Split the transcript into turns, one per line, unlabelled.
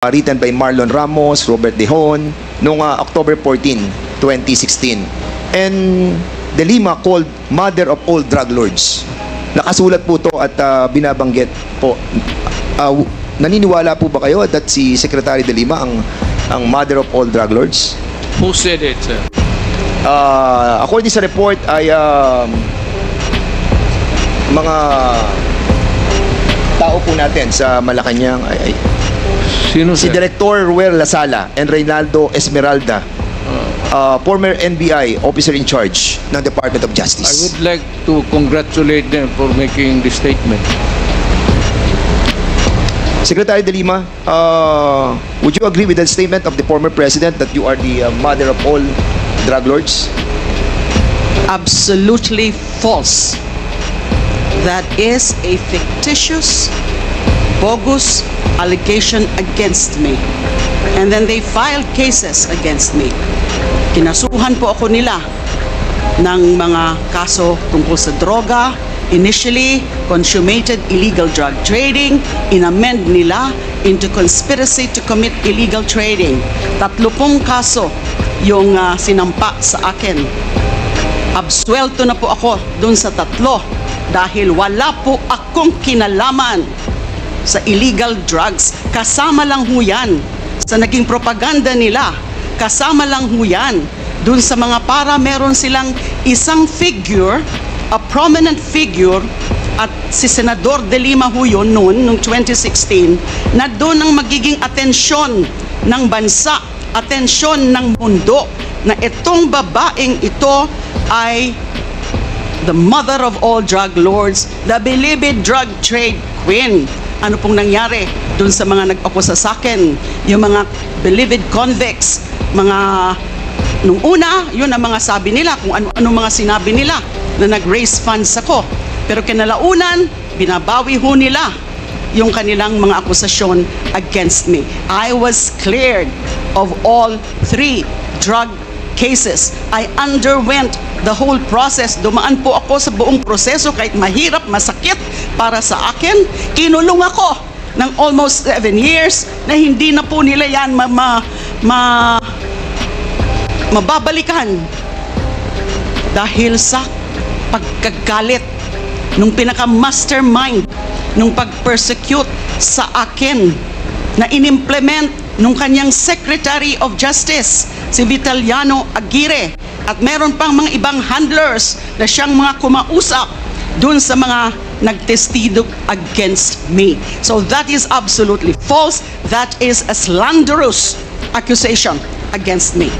written by Marlon Ramos, Robert Dehon, noong October 14, 2016. And De Lima called mother of all drug lords. Nakasulat po to at binabanggit po. Naniniwala po ba kayo that si Secretary De Lima ang mother of all drug lords?
Who said it, sir?
According sa report ay mga tao po natin sa Malacanang ay
Sino,
si
sir?
Director Ruel Lasala and Reynaldo Esmeralda, former NBI officer in charge ng Department of
I
Justice.
would like to congratulate them for making this statement.
Secretary De Lima, would you agree with the statement of the former president that you are the mother of all drug lords?
Absolutely false. That is a fictitious, bogus allegation against me. And then they filed cases against me. Kinasuhan po ako nila ng mga kaso tungkol sa droga. Initially, consummated illegal drug trading. Inamend nila into conspiracy to commit illegal trading. 30 kaso yung sinampa sa akin. Absuelto na po ako dun sa 3 dahil wala po akong kinalaman sa illegal drugs. Kasama lang ho yan sa naging propaganda nila. Kasama lang ho yan dun sa mga para meron silang isang figure, a prominent figure, at si Senador De Lima ho yun noon, noong 2016, na doon ang magiging atensyon ng bansa, atensyon ng mundo, na itong babaeng ito ay the mother of all drug lords, the beloved drug trade queen. Ano pong nangyari dun sa mga nag-akusa sa akin, yung mga beloved convicts, mga nung una, yun ang mga sabi nila, kung ano mga sinabi nila na nag-raise funds ako. Pero kinalaunan, binabawi ho nila yung kanilang mga akusasyon against me. I was cleared of all 3 drug cases. I underwent the whole process. Dumaan po ako sa buong proseso kahit mahirap, masakit para sa akin. Kinulong ako ng almost 7 years na hindi na po nila yan mababalikan dahil sa pagkagalit nung pinaka-mastermind nung pag-persecute sa akin na inimplement nung kanyang Secretary of Justice, si Vitaliano Aguirre, at meron pang mga ibang handlers na siyang mga kumausap dun sa mga nagtestigo against me. So that is absolutely false. That is a slanderous accusation against me.